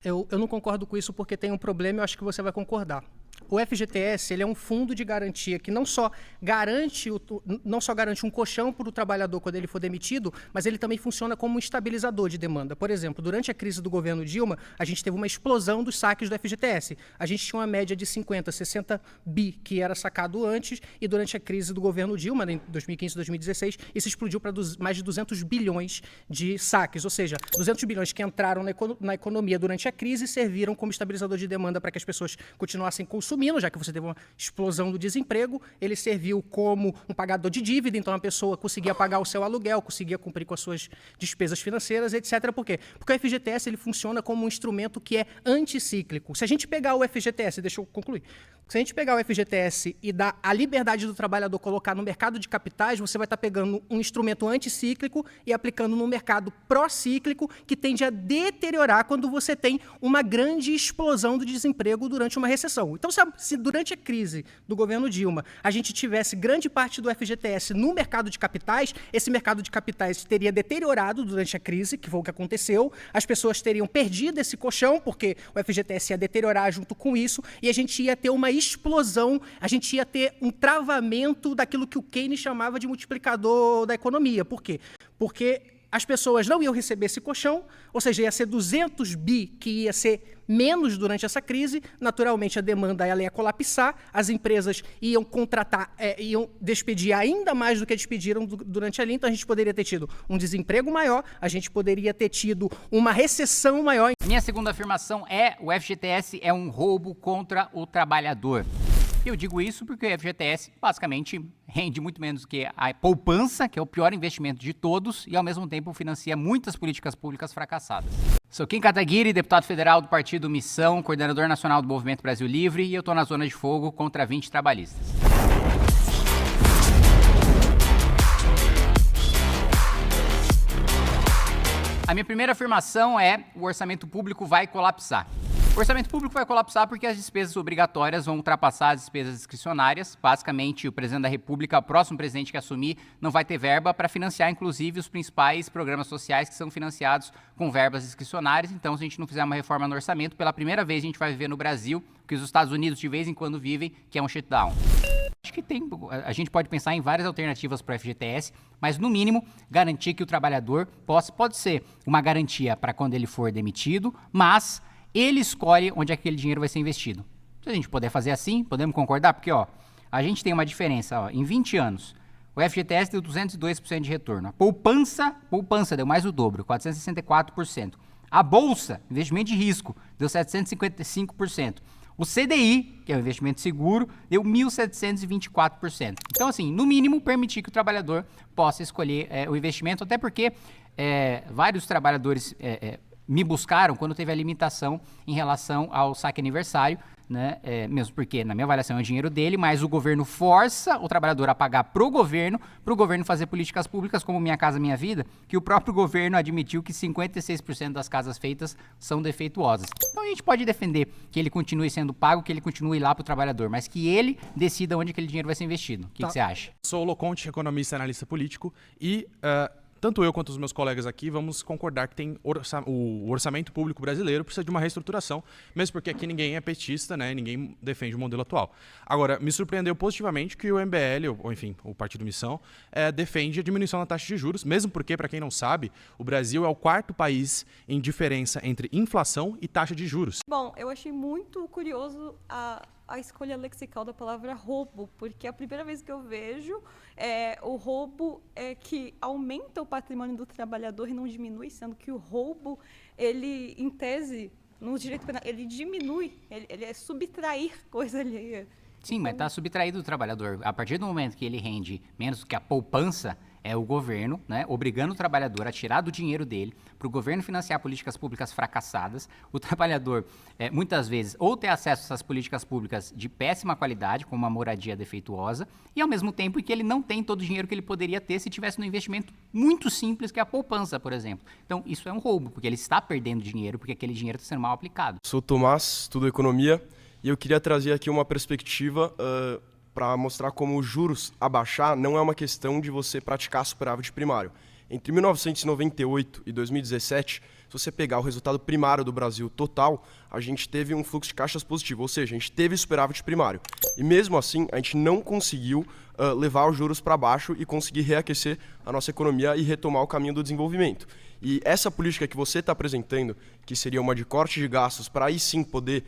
Eu não concordo com isso porque tem um problema e eu acho que você vai concordar. O FGTS ele é um fundo de garantia que não só garante um colchão para o trabalhador quando ele for demitido, mas ele também funciona como um estabilizador de demanda. Por exemplo, durante a crise do governo Dilma, a gente teve uma explosão dos saques do FGTS. A gente tinha uma média de 50, 60 bi que era sacado antes, e durante a crise do governo Dilma, em 2015 e 2016, isso explodiu para mais de 200 bilhões de saques. Ou seja, 200 bilhões que entraram na economia durante a crise serviram como estabilizador de demanda para que as pessoas continuassem consumindo, já que você teve uma explosão do desemprego. Ele serviu como um pagador de dívida, então a pessoa conseguia pagar o seu aluguel, conseguia cumprir com as suas despesas financeiras, etc. Por quê? Porque o FGTS ele funciona como um instrumento que é anticíclico. Se a gente pegar o FGTS, deixa eu concluir, se a gente pegar o FGTS e dar a liberdade do trabalhador colocar no mercado de capitais, você vai estar pegando um instrumento anticíclico e aplicando no mercado procíclico, que tende a deteriorar quando você tem uma grande explosão do desemprego durante uma recessão. Então, se durante a crise do governo Dilma a gente tivesse grande parte do FGTS no mercado de capitais, esse mercado de capitais teria deteriorado durante a crise, que foi o que aconteceu, as pessoas teriam perdido esse colchão, porque o FGTS ia deteriorar junto com isso, e a gente ia ter uma explosão, a gente ia ter um travamento daquilo que o Keynes chamava de multiplicador da economia. Por quê? Porque as pessoas não iam receber esse colchão, ou seja, ia ser 200 bi que ia ser menos durante essa crise, naturalmente a demanda ela ia colapsar, as empresas iam iam despedir ainda mais do que despediram durante ali, então a gente poderia ter tido um desemprego maior, a gente poderia ter tido uma recessão maior. Minha segunda afirmação é: o FGTS é um roubo contra o trabalhador. Eu digo isso porque o FGTS basicamente rende muito menos que a poupança, que é o pior investimento de todos, e ao mesmo tempo financia muitas políticas públicas fracassadas. Sou Kim Kataguiri, deputado federal do Partido Missão, coordenador nacional do Movimento Brasil Livre, e eu estou na zona de fogo contra 20 trabalhistas. A minha primeira afirmação é: o orçamento público vai colapsar. O orçamento público vai colapsar porque as despesas obrigatórias vão ultrapassar as despesas discricionárias. Basicamente, o presidente da República, o próximo presidente que assumir, não vai ter verba para financiar, inclusive, os principais programas sociais que são financiados com verbas discricionárias. Então, se a gente não fizer uma reforma no orçamento, pela primeira vez a gente vai viver no Brasil, que os Estados Unidos de vez em quando vivem, que é um shutdown. Acho que a gente pode pensar em várias alternativas para o FGTS, mas no mínimo garantir que o trabalhador pode ser uma garantia para quando ele for demitido, mas ele escolhe onde aquele dinheiro vai ser investido. Se a gente puder fazer assim, podemos concordar? Porque a gente tem uma diferença. Em 20 anos, o FGTS deu 202% de retorno. A poupança deu mais do dobro, 464%. A Bolsa, investimento de risco, deu 755%. O CDI, que é o investimento seguro, deu 1.724%. Então, assim, no mínimo, permitir que o trabalhador possa escolher o investimento, até porque vários trabalhadores me buscaram quando teve a limitação em relação ao saque aniversário, né? Mesmo porque, na minha avaliação, é o dinheiro dele, mas o governo força o trabalhador a pagar para o governo fazer políticas públicas como Minha Casa Minha Vida, que o próprio governo admitiu que 56% das casas feitas são defeituosas. Então a gente pode defender que ele continue sendo pago, que ele continue lá para o trabalhador, mas que ele decida onde aquele dinheiro vai ser investido. O que você acha? Sou o Loconte, economista e analista político, e tanto eu quanto os meus colegas aqui vamos concordar que o orçamento público brasileiro precisa de uma reestruturação, mesmo porque aqui ninguém é petista, né? Ninguém defende o modelo atual. Agora, me surpreendeu positivamente que o MBL, ou enfim, o Partido Missão, defende a diminuição da taxa de juros, mesmo porque, para quem não sabe, o Brasil é o quarto país em diferença entre inflação e taxa de juros. Bom, eu achei muito curioso a escolha lexical da palavra roubo, porque a primeira vez que eu vejo o roubo que aumenta o patrimônio do trabalhador e não diminui, sendo que o roubo, ele, em tese, no direito penal, ele diminui, ele é subtrair coisa alheia. Sim, mas está subtraído do trabalhador. A partir do momento que ele rende menos que a poupança, é o governo, né, obrigando o trabalhador a tirar do dinheiro dele para o governo financiar políticas públicas fracassadas. O trabalhador, muitas vezes, ou ter acesso a essas políticas públicas de péssima qualidade, como uma moradia defeituosa, e ao mesmo tempo que ele não tem todo o dinheiro que ele poderia ter se tivesse um investimento muito simples, que é a poupança, por exemplo. Então, isso é um roubo, porque ele está perdendo dinheiro, porque aquele dinheiro está sendo mal aplicado. Sou Tomás, estudo economia, e eu queria trazer aqui uma perspectiva para mostrar como os juros abaixar não é uma questão de você praticar superávit primário. Entre 1998 e 2017, se você pegar o resultado primário do Brasil total, a gente teve um fluxo de caixas positivo, ou seja, a gente teve superávit primário. E mesmo assim, a gente não conseguiu levar os juros para baixo e conseguir reaquecer a nossa economia e retomar o caminho do desenvolvimento. E essa política que você está apresentando, que seria uma de corte de gastos para aí sim poder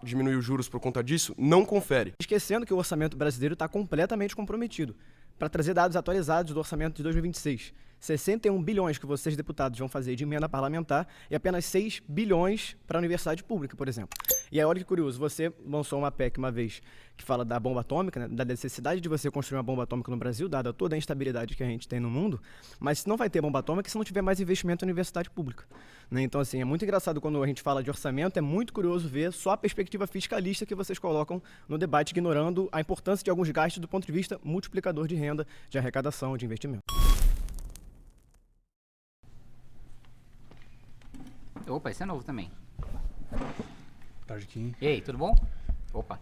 diminuir os juros por conta disso, não confere. Esquecendo que o orçamento brasileiro está completamente comprometido. Para trazer dados atualizados do orçamento de 2026, 61 bilhões que vocês, deputados, vão fazer de emenda parlamentar e apenas 6 bilhões para a universidade pública, por exemplo. E aí, olha que curioso, você lançou uma PEC uma vez que fala da bomba atômica, né, da necessidade de você construir uma bomba atômica no Brasil, dada toda a instabilidade que a gente tem no mundo, mas não vai ter bomba atômica se não tiver mais investimento em universidade pública. Né? Então, assim, é muito engraçado quando a gente fala de orçamento, é muito curioso ver só a perspectiva fiscalista que vocês colocam no debate, ignorando a importância de alguns gastos do ponto de vista multiplicador de renda, de arrecadação, de investimento. Opa, esse é novo também. Tarde, Kim. E aí, tudo bom? Opa.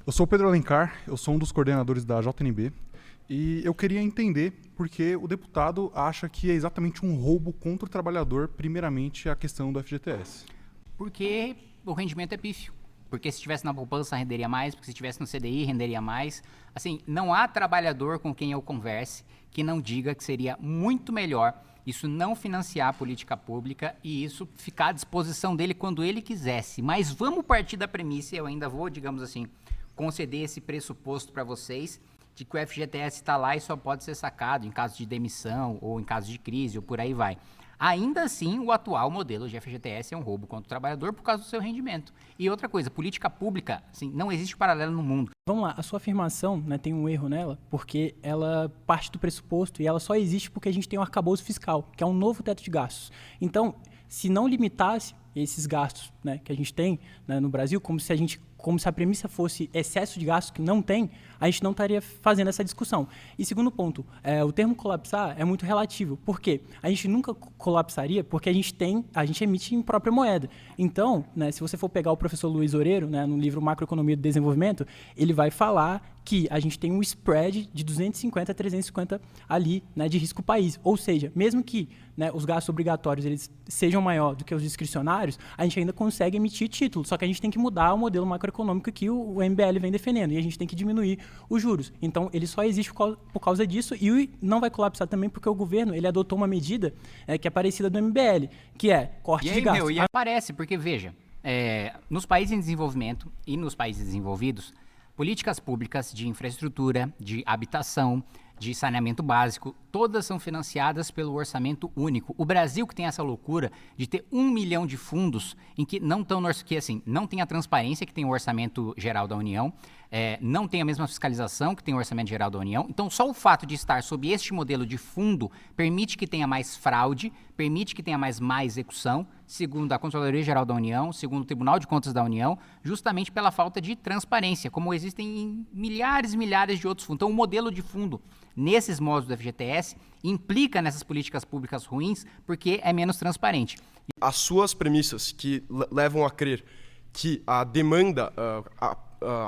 Eu sou o Pedro Alencar, eu sou um dos coordenadores da JNB e eu queria entender porque o deputado acha que é exatamente um roubo contra o trabalhador, primeiramente a questão do FGTS. Porque o rendimento é pífio. Porque se estivesse na poupança renderia mais, porque se estivesse no CDI renderia mais. Assim, não há trabalhador com quem eu converse que não diga que seria muito melhor isso não financiar a política pública e isso ficar à disposição dele quando ele quisesse. Mas vamos partir da premissa, e eu ainda vou, digamos assim, conceder esse pressuposto para vocês, de que o FGTS está lá e só pode ser sacado em caso de demissão ou em caso de crise ou por aí vai. Ainda assim, o atual modelo de FGTS é um roubo contra o trabalhador por causa do seu rendimento. E outra coisa, política pública, assim, não existe paralelo no mundo. Vamos lá, a sua afirmação, né, tem um erro nela, porque ela parte do pressuposto e ela só existe porque a gente tem um arcabouço fiscal, que é um novo teto de gastos. Então, se não limitasse esses gastos, né, que a gente tem, né, no Brasil, como se a premissa fosse excesso de gastos que não tem, a gente não estaria fazendo essa discussão. E segundo ponto, o termo colapsar é muito relativo. Por quê? A gente nunca colapsaria porque a gente emite em própria moeda. Então, né, se você for pegar o professor Luiz Oreiro, né, no livro Macroeconomia do Desenvolvimento, ele vai falar que a gente tem um spread de 250 a 350 ali, né, de risco país. Ou seja, mesmo que, né, os gastos obrigatórios eles sejam maiores do que os discricionários, a gente ainda consegue emitir título. Só que a gente tem que mudar o modelo macroeconômico que o MBL vem defendendo e a gente tem que diminuir os juros. Então, ele só existe por causa disso e não vai colapsar também porque o governo ele adotou uma medida que é parecida do MBL, que é corte de gastos. E aparece, porque veja, nos países em desenvolvimento e nos países desenvolvidos, políticas públicas de infraestrutura, de habitação, de saneamento básico, todas são financiadas pelo orçamento único. O Brasil que tem essa loucura de ter 1 milhão de fundos em que não tem a transparência que tem o orçamento geral da União, não tem a mesma fiscalização que tem o orçamento geral da União. Então, só o fato de estar sob este modelo de fundo permite que tenha mais fraude, permite que tenha mais má execução, segundo a Controladoria Geral da União, segundo o Tribunal de Contas da União, justamente pela falta de transparência, como existem em milhares e milhares de outros fundos. Então, o modelo de fundo nesses modos do FGTS implica nessas políticas públicas ruins porque é menos transparente. As suas premissas que levam a crer que a demanda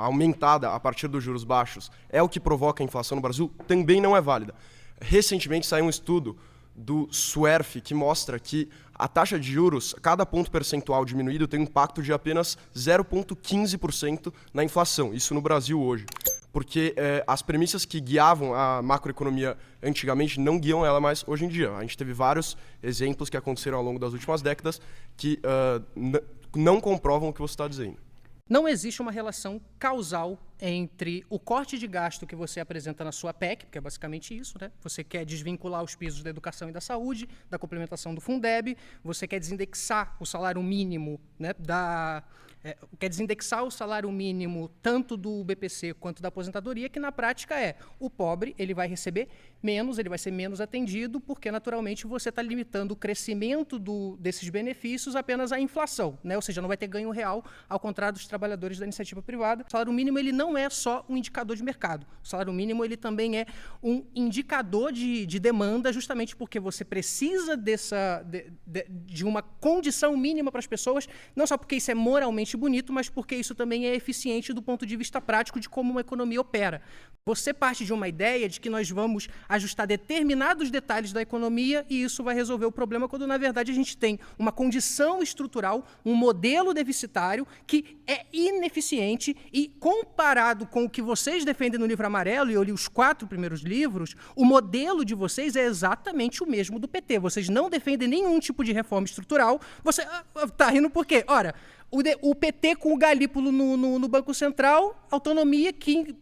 aumentada a partir dos juros baixos é o que provoca a inflação no Brasil também não é válida. Recentemente saiu um estudo do SUERF que mostra que a taxa de juros, cada ponto percentual diminuído tem um impacto de apenas 0,15% na inflação, isso no Brasil hoje. Porque as premissas que guiavam a macroeconomia antigamente não guiam ela mais hoje em dia. A gente teve vários exemplos que aconteceram ao longo das últimas décadas que não comprovam o que você está dizendo. Não existe uma relação causal entre o corte de gasto que você apresenta na sua PEC, que é basicamente isso, né? Você quer desvincular os pisos da educação e da saúde, da complementação do Fundeb, você quer desindexar o salário mínimo, né, quer desindexar o salário mínimo tanto do BPC quanto da aposentadoria, que na prática o pobre ele vai receber menos, ele vai ser menos atendido, porque naturalmente você está limitando o crescimento desses benefícios apenas à inflação, né? Ou seja, não vai ter ganho real, ao contrário dos trabalhadores da iniciativa privada. O salário mínimo ele não é só um indicador de mercado. O salário mínimo ele também é um indicador de demanda, justamente porque você precisa de uma condição mínima para as pessoas, não só porque isso é moralmente visualmente bonito, mas porque isso também é eficiente do ponto de vista prático de como uma economia opera. Você parte de uma ideia de que nós vamos ajustar determinados detalhes da economia e isso vai resolver o problema, quando, na verdade, a gente tem uma condição estrutural, um modelo deficitário que é ineficiente e, comparado com o que vocês defendem no livro amarelo, e eu li os 4 primeiros livros, o modelo de vocês é exatamente o mesmo do PT. Vocês não defendem nenhum tipo de reforma estrutural. Você tá rindo por quê? Ora, o PT com o galípolo no Banco Central, autonomia,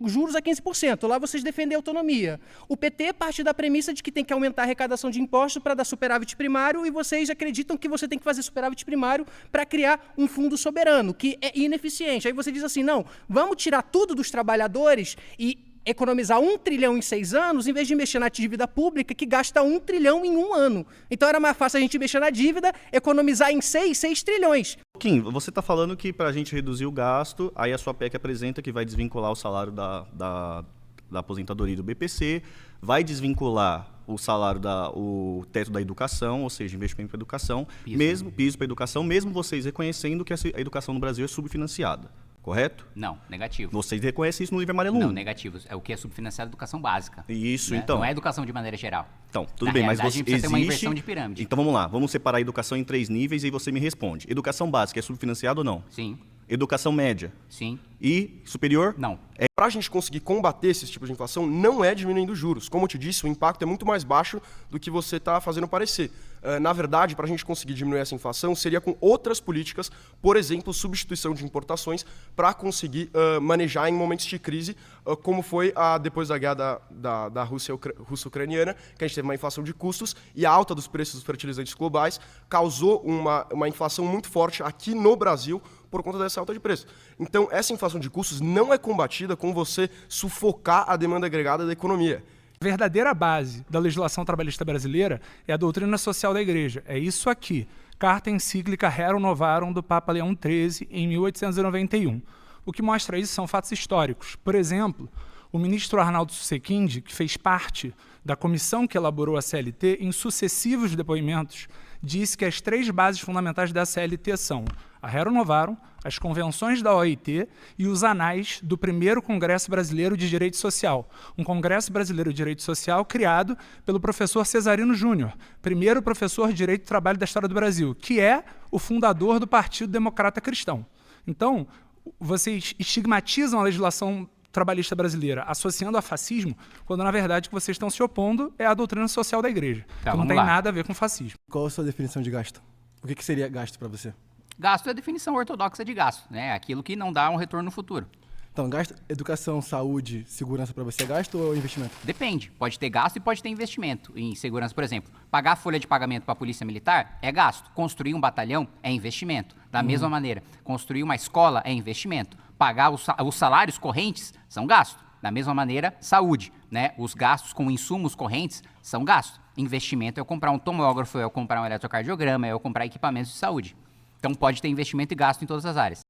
juros a 15%. Lá vocês defendem a autonomia. O PT parte da premissa de que tem que aumentar a arrecadação de impostos para dar superávit primário e vocês acreditam que você tem que fazer superávit primário para criar um fundo soberano, que é ineficiente. Aí você diz assim, não, vamos tirar tudo dos trabalhadores e economizar 1 trilhão em 6 anos, em vez de mexer na dívida pública, que gasta 1 trilhão em 1 ano. Então era mais fácil a gente mexer na dívida, economizar em 6 trilhões. Kim, você está falando que para a gente reduzir o gasto, aí a sua PEC apresenta que vai desvincular o salário da aposentadoria do BPC, vai desvincular o salário, o teto da educação, ou seja, investimento para educação, piso para educação, mesmo vocês reconhecendo que a educação no Brasil é subfinanciada. Correto? Não, negativo. Vocês reconhecem isso no livro amarelo 1? Não, negativo. É o que é subfinanciado, educação básica. Isso, né? então. Não é educação de maneira geral. Então, tudo Na bem, mas realidade, você precisa ter uma existe... inversão de pirâmide. Então vamos lá, vamos separar a educação em 3 níveis e você me responde. Educação básica é subfinanciada ou não? Sim. Educação média? Sim. E superior? Não. Para a gente conseguir combater esses tipos de inflação, não é diminuindo os juros. Como eu te disse, o impacto é muito mais baixo do que você está fazendo parecer. Na verdade, para a gente conseguir diminuir essa inflação, seria com outras políticas, por exemplo, substituição de importações, para conseguir manejar em momentos de crise, como foi depois da guerra da Rússia russo-ucraniana, que a gente teve uma inflação de custos e a alta dos preços dos fertilizantes globais causou uma inflação muito forte aqui no Brasil, por conta dessa alta de preço. Então, essa inflação de custos não é combatida com você sufocar a demanda agregada da economia. A verdadeira base da legislação trabalhista brasileira é a doutrina social da Igreja. É isso aqui. Carta encíclica Rerum Novarum do Papa Leão XIII, em 1891. O que mostra isso são fatos históricos. Por exemplo, o ministro Arnaldo Susequinde, que fez parte da comissão que elaborou a CLT, em sucessivos depoimentos, disse que as 3 bases fundamentais da CLT são a Rerum Novarum, as convenções da OIT e os anais do primeiro Congresso Brasileiro de Direito Social, um Congresso Brasileiro de Direito Social criado pelo professor Cesarino Júnior, primeiro professor de Direito do Trabalho da história do Brasil, que é o fundador do Partido Democrata Cristão. Então, vocês estigmatizam a legislação trabalhista brasileira associando a fascismo, quando na verdade o que vocês estão se opondo é a doutrina social da Igreja, que não tem nada a ver com fascismo. Qual a sua definição de gasto? O que seria gasto para você? Gasto é a definição ortodoxa de gasto, né? Aquilo que não dá um retorno no futuro. Então, gasto, educação, saúde, segurança para você é gasto ou investimento? Depende. Pode ter gasto e pode ter investimento em segurança, por exemplo. Pagar a folha de pagamento para a polícia militar é gasto. Construir um batalhão é investimento. Da mesma maneira, construir uma escola é investimento. Pagar os salários correntes são gasto. Da mesma maneira, saúde, né? Os gastos com insumos correntes são gasto. Investimento é eu comprar um tomógrafo, é eu comprar um eletrocardiograma, é eu comprar equipamentos de saúde. Então pode ter investimento e gasto em todas as áreas.